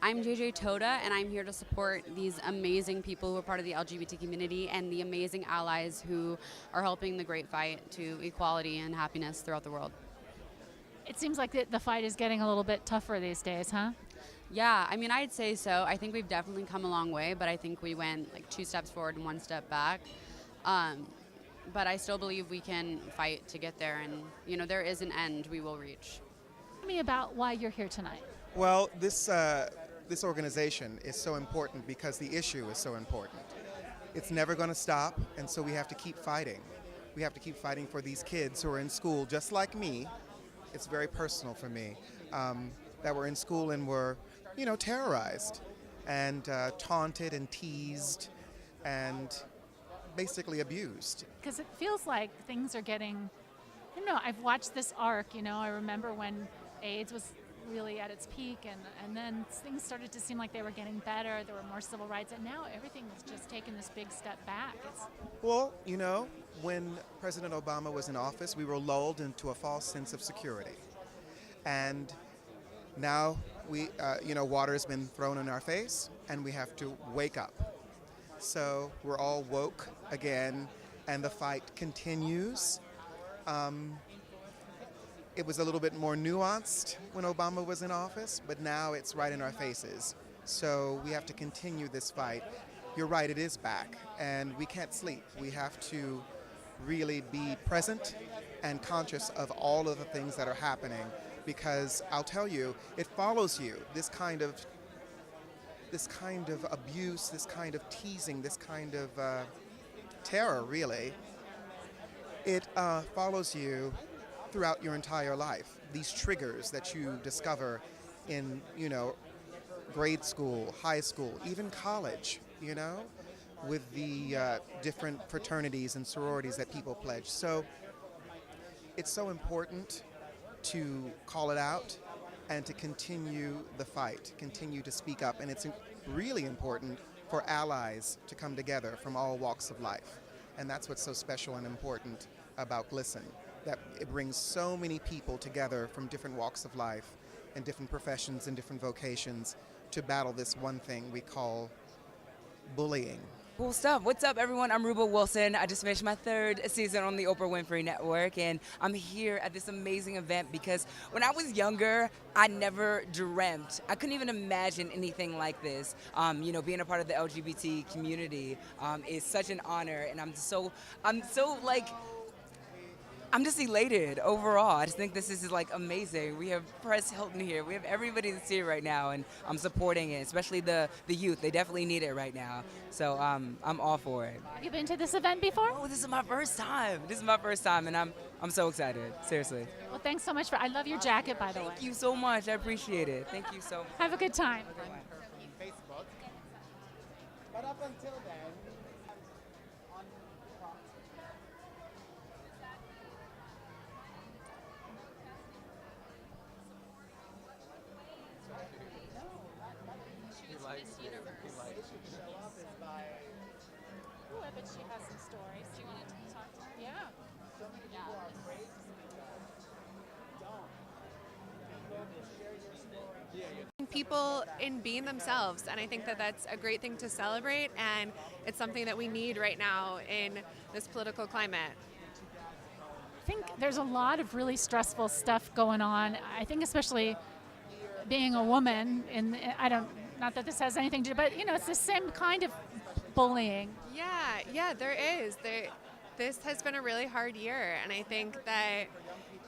I'm JJ Toda, and I'm here to support these amazing people who are part of the LGBT community and the amazing allies who are helping the great fight to equality and happiness throughout the world. It seems like the fight is getting a little bit tougher these days, huh? Yeah, I mean, I'd say so. I think we've definitely come a long way, but I think we went like 2 steps forward and 1 step back. Um, but I still believe we can fight to get there, and there is an end we will reach. Tell me about why you're here tonight. Well, this organization is so important because the issue is so important. It's never going to stop, and so we have to keep fighting. We have to keep fighting for these kids who are in school, just like me. It's very personal for me, that were in school and were, terrorized and taunted and teased and basically abused. Because it feels like things are getting, I don't know, I've watched this arc, I remember when AIDS was really at its peak, and then things started to seem like they were getting better, there were more civil rights, and now everything has just taken this big step back. Well, when President Obama was in office, we were lulled into a false sense of security. And now water has been thrown in our face, and we have to wake up. So we're all woke again, and the fight continues. It was a little bit more nuanced when Obama was in office, but now it's right in our faces. So we have to continue this fight. You're right, it is back, and we can't sleep. We have to really be present and conscious of all of the things that are happening, because I'll tell you, it follows you. This kind of abuse, this kind of teasing, this kind of terror, really, it follows you throughout your entire life. These triggers that you discover in, grade school, high school, even college, with the different fraternities and sororities that people pledge. So it's so important to call it out and to continue the fight, continue to speak up. And it's really important for allies to come together from all walks of life. And that's what's so special and important about GLSEN, that it brings so many people together from different walks of life and different professions and different vocations to battle this one thing we call bullying. Cool stuff. What's up, everyone? I'm Ruba Wilson. I just finished my 3rd season on the Oprah Winfrey Network, and I'm here at this amazing event because when I was younger, I never dreamt. I couldn't even imagine anything like this. Being a part of the LGBT community is such an honor, and I'm just elated overall. I just think this is amazing. We have Press Hilton here. We have everybody that's here right now, and I'm supporting it, especially the youth. They definitely need it right now. So I'm all for it. Have you been to this event before? Oh, this is my first time. And I'm so excited. Seriously. Well, thanks so much I love your jacket, by the way. Thank you so much. I appreciate it. Thank you so much. Have a good time. Facebook. But up until then, Ooh, I bet she has some stories. Do you want to talk to her? Yeah. so many people are afraid to speak up. Don't. Share your story. People in being themselves, and I think that that's a great thing to celebrate, and it's something that we need right now in this political climate. I think there's a lot of really stressful stuff going on. I think especially being a woman, not that this has anything to do, but it's the same kind of bullying. Yeah, there is. This has been a really hard year, and I think that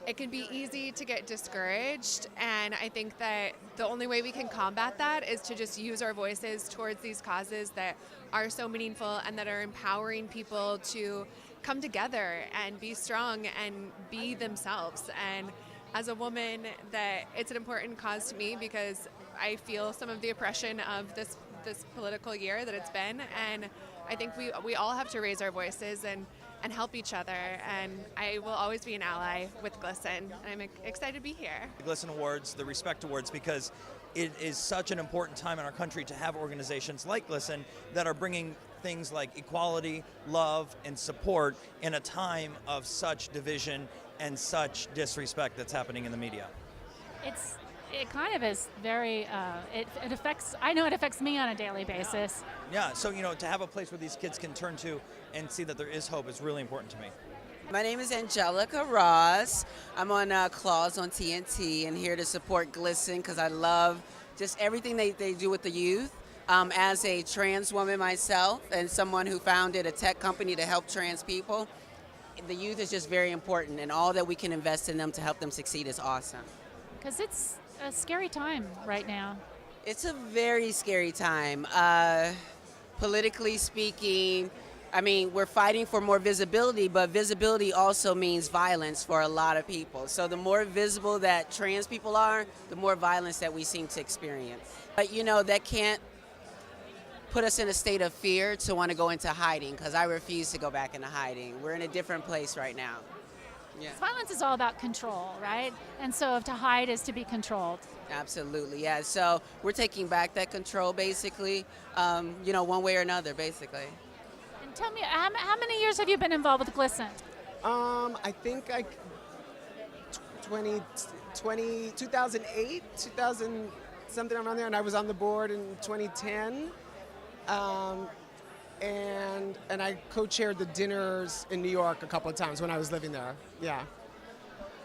it can be easy to get discouraged, and I think that the only way we can combat that is to just use our voices towards these causes that are so meaningful and that are empowering people to come together and be strong and be themselves. And as a woman, that it's an important cause to me because I feel some of the oppression of this political year that it's been, and I think we all have to raise our voices and help each other, and I will always be an ally with GLSEN, and I'm excited to be here. The GLSEN Awards, the Respect Awards, because it is such an important time in our country to have organizations like GLSEN that are bringing things like equality, love, and support in a time of such division and such disrespect that's happening in the media. It's It kind of is very, it affects, I know it affects me on a daily basis. Yeah, so to have a place where these kids can turn to and see that there is hope is really important to me. My name is Angelica Ross. I'm on Claws on TNT and here to support GLSEN because I love just everything they do with the youth. As a trans woman myself and someone who founded a tech company to help trans people, the youth is just very important, and all that we can invest in them to help them succeed is awesome. Because it's a scary time right now. It's a very scary time. Politically speaking, I mean, we're fighting for more visibility, but visibility also means violence for a lot of people. So the more visible that trans people are, the more violence that we seem to experience. But that can't put us in a state of fear to want to go into hiding, because I refuse to go back into hiding. We're in a different place right now. Yeah. Violence is all about control, right? And so to hide is to be controlled. Absolutely, yeah. So we're taking back that control, basically, one way or another, basically. And tell me, how many years have you been involved with GLSEN? I think 2008, 2000, something around there, and I was on the board in 2010. And I co-chaired the dinners in New York a couple of times when I was living there. Yeah.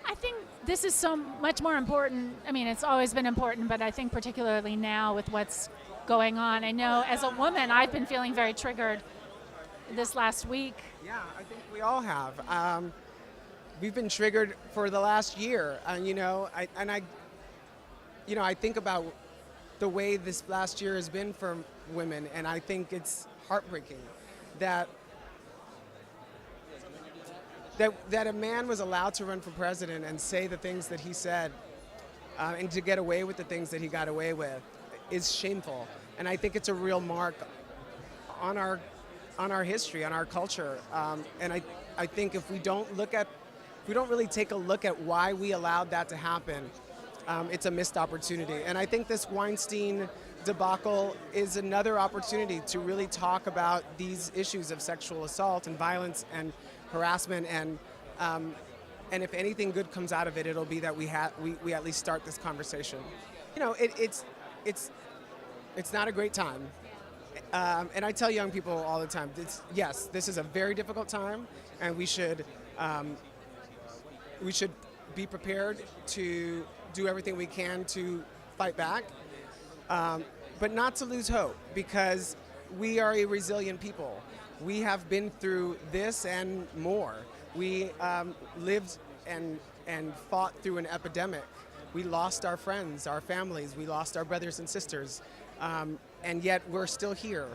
I think this is so much more important. I mean, it's always been important, but I think particularly now with what's going on. I know as a woman, I've been feeling very triggered this last week. Yeah, I think we all have. We've been triggered for the last year, I think about the way this last year has been for women, and I think it's heartbreaking that a man was allowed to run for president and say the things that he said, and to get away with the things that he got away with is shameful. And I think it's a real mark on our history, on our culture. And I think if we don't really take a look at why we allowed that to happen, it's a missed opportunity. And I think this Weinstein debacle is another opportunity to really talk about these issues of sexual assault and violence and harassment, and if anything good comes out of it, it'll be that we at least start this conversation. It's not a great time, and I tell young people all the time, yes, this is a very difficult time, and we should be prepared to do everything we can to fight back. But not to lose hope, because we are a resilient people. We have been through this and more. We lived and fought through an epidemic. We lost our friends, our families, we lost our brothers and sisters, and yet we're still here.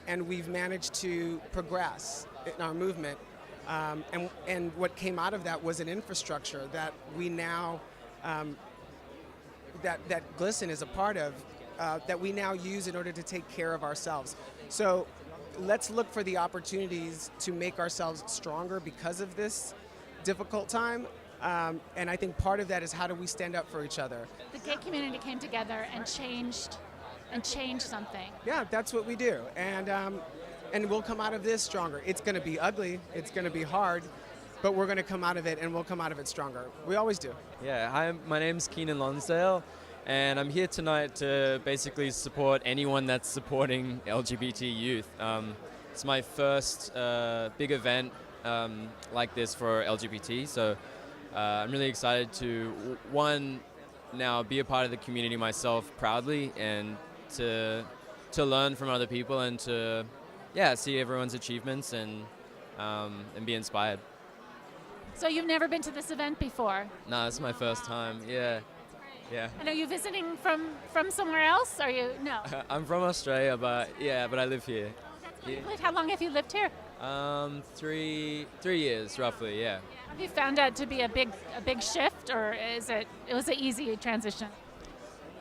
And we've managed to progress in our movement. And what came out of that was an infrastructure that we now, that GLSEN is a part of, that we now use in order to take care of ourselves. So let's look for the opportunities to make ourselves stronger because of this difficult time. And I think part of that is, how do we stand up for each other? The gay community came together and changed something. Yeah, that's what we do. And we'll come out of this stronger. It's going to be ugly. It's going to be hard. But we're going to come out of it, and we'll come out of it stronger. We always do. Yeah, hi, my name's Keenan Lonsdale, and I'm here tonight to basically support anyone that's supporting LGBT youth. It's my first big event like this for LGBT, so I'm really excited to, one, now be a part of the community myself proudly, and to learn from other people, and to see everyone's achievements and be inspired. So you've never been to this event before? No, this is my first time. Yeah. And are you visiting from somewhere else? Are you no? I'm from Australia, but I live here. How long have you lived here? 3 years roughly. Yeah. Have you found that to be a big shift, or it was an easy transition?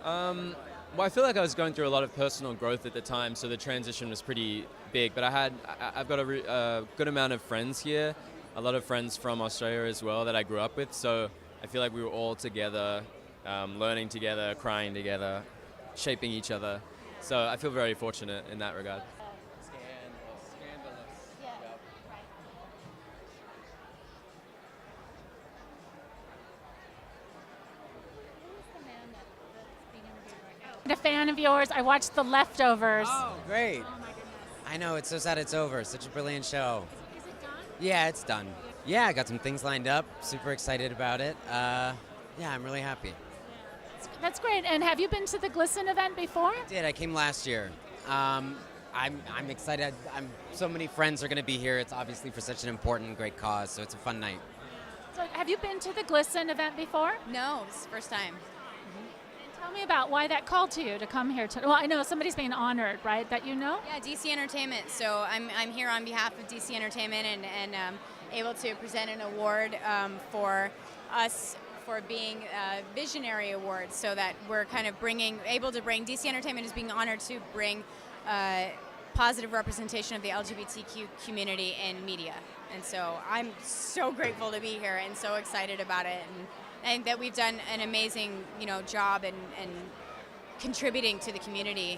Well, I feel like I was going through a lot of personal growth at the time, so the transition was pretty big. But I've got a good amount of friends here, a lot of friends from Australia as well that I grew up with. So I feel like we were all together, learning together, crying together, shaping each other. So I feel very fortunate in that regard. of yours. I watched The Leftovers. Oh, great. Oh my goodness. I know, it's so sad it's over. Such a brilliant show. Is it done? Yeah, it's done. Yeah, I got some things lined up. Super excited about it. Yeah, I'm really happy. That's great. And have you been to the GLSEN event before? I came last year. I'm excited. So many friends are going to be here. It's obviously for such an important, great cause, so it's a fun night. So have you been to the GLSEN event before? No, it's the first time. And tell me about why that called to you to come here. Well, I know somebody's being honored, right, that you know? Yeah, DC Entertainment. So I'm here on behalf of DC Entertainment and able to present an award for us for being visionary awards, so that we're kind of able to bring, DC Entertainment is being honored to bring positive representation of the LGBTQ community in media. And so I'm so grateful to be here and so excited about it, and that we've done an amazing, job and contributing to the community.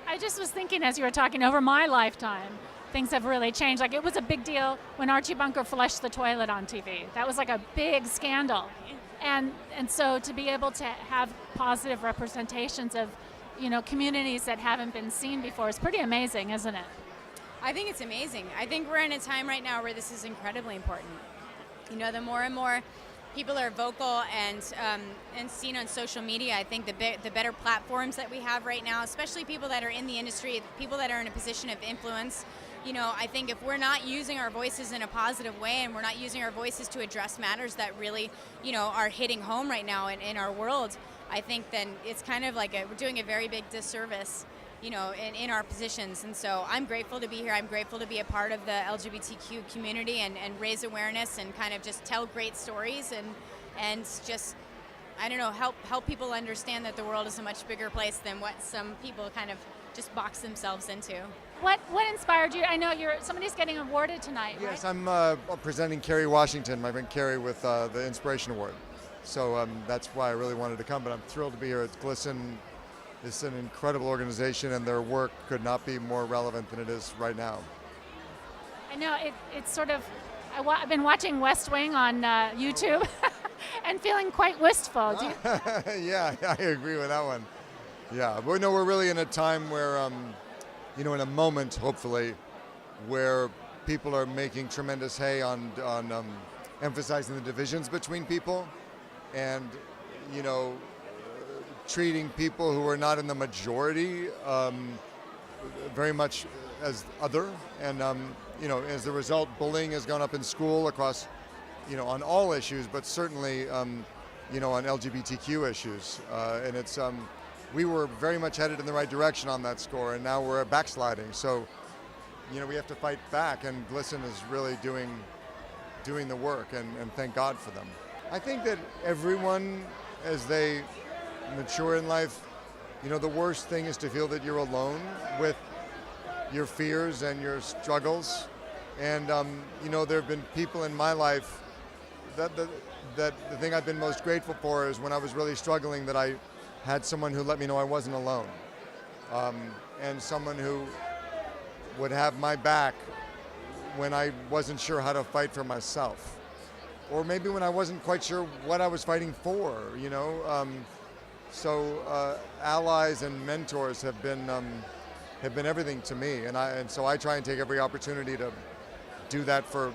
I just was thinking as you were talking, over my lifetime, things have really changed. Like, it was a big deal when Archie Bunker flushed the toilet on TV. That was like a big scandal. And so to be able to have positive representations of, communities that haven't been seen before is pretty amazing, isn't it? I think it's amazing. I think we're in a time right now where this is incredibly important. The more and more people are vocal and seen on social media, I think the better platforms that we have right now, especially people that are in the industry, people that are in a position of influence, I think if we're not using our voices in a positive way, and we're not using our voices to address matters that really, are hitting home right now in our world, I think then it's kind of like we're doing a very big disservice, in our positions. And so I'm grateful to be here. I'm grateful to be a part of the LGBTQ community and raise awareness and kind of just tell great stories and just, I don't know, help people understand that the world is a much bigger place than what some people kind of just box themselves into. What inspired you? I know somebody's getting awarded tonight, right? Yes, I'm presenting Kerry Washington, my friend Kerry, with the Inspiration Award. So that's why I really wanted to come, but I'm thrilled to be here at GLSEN. It's an incredible organization, and their work could not be more relevant than it is right now. I know, it's sort of, I've been watching West Wing on YouTube and feeling quite wistful. Yeah, I agree with that one. Yeah, but no, we're really in a time where, in a moment, hopefully, where people are making tremendous hay on emphasizing the divisions between people and, treating people who are not in the majority very much as other. And, as a result, bullying has gone up in school across, on all issues, but certainly, on LGBTQ issues. And it's, we were very much headed in the right direction on that score, and now we're backsliding. So, we have to fight back, and GLSEN is really doing the work, and thank God for them. I think that everyone, as they mature in life, the worst thing is to feel that you're alone with your fears and your struggles. And, there have been people in my life that the thing I've been most grateful for is when I was really struggling, that I had someone who let me know I wasn't alone. And someone who would have my back when I wasn't sure how to fight for myself. Or maybe when I wasn't quite sure what I was fighting for, So allies and mentors have been everything to me, and so I try and take every opportunity to do that for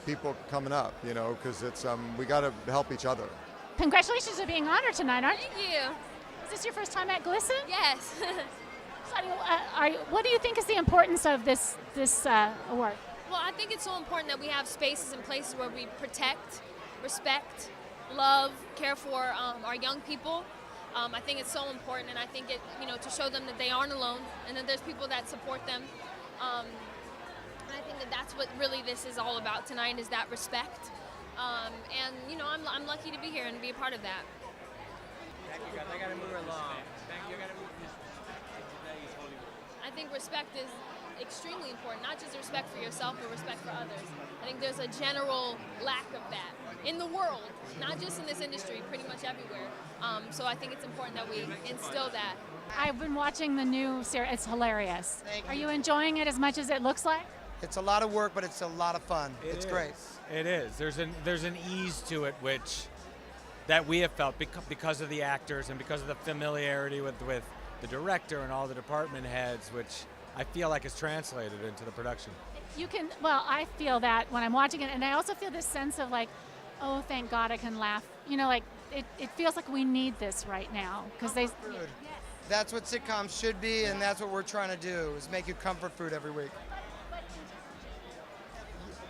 people coming up, because it's we got to help each other. Congratulations on being honored tonight, aren't you? Thank you. Is this your first time at GLSEN? Yes. So, what do you think is the importance of this award? Well, I think it's so important that we have spaces and places where we protect, respect, love, care for our young people. I think it's so important, and I think it, to show them that they aren't alone and that there's people that support them. And I think that that's what really this is all about tonight, is that respect. And I'm lucky to be here and be a part of that. Thank you, guys. I gotta move along. Thank you. I gotta move this. I think respect is extremely important, not just respect for yourself, but respect for others. I think there's a general lack of that in the world, not just in this industry, pretty much everywhere. So I think it's important that we instill that. I've been watching the new series. It's hilarious. Are you enjoying it as much as it looks like? It's a lot of work, but it's a lot of fun. It's great. It is. There's an ease to it, which that we have felt because of the actors and because of the familiarity with the director and all the department heads, which I feel like is translated into the production. I feel that when I'm watching it, and I also feel this sense of like, oh, thank God I can laugh. Like it feels like we need this right now because That's what sitcoms should be, and that's what we're trying to do, is make you comfort food every week.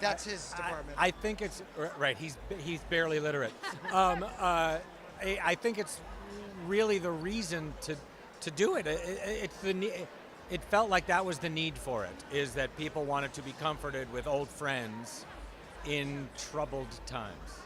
That's his department. I think it's right. He's barely literate. I think it's really the reason to do it. It felt like that was the need for it. Is that people wanted to be comforted with old friends in troubled times.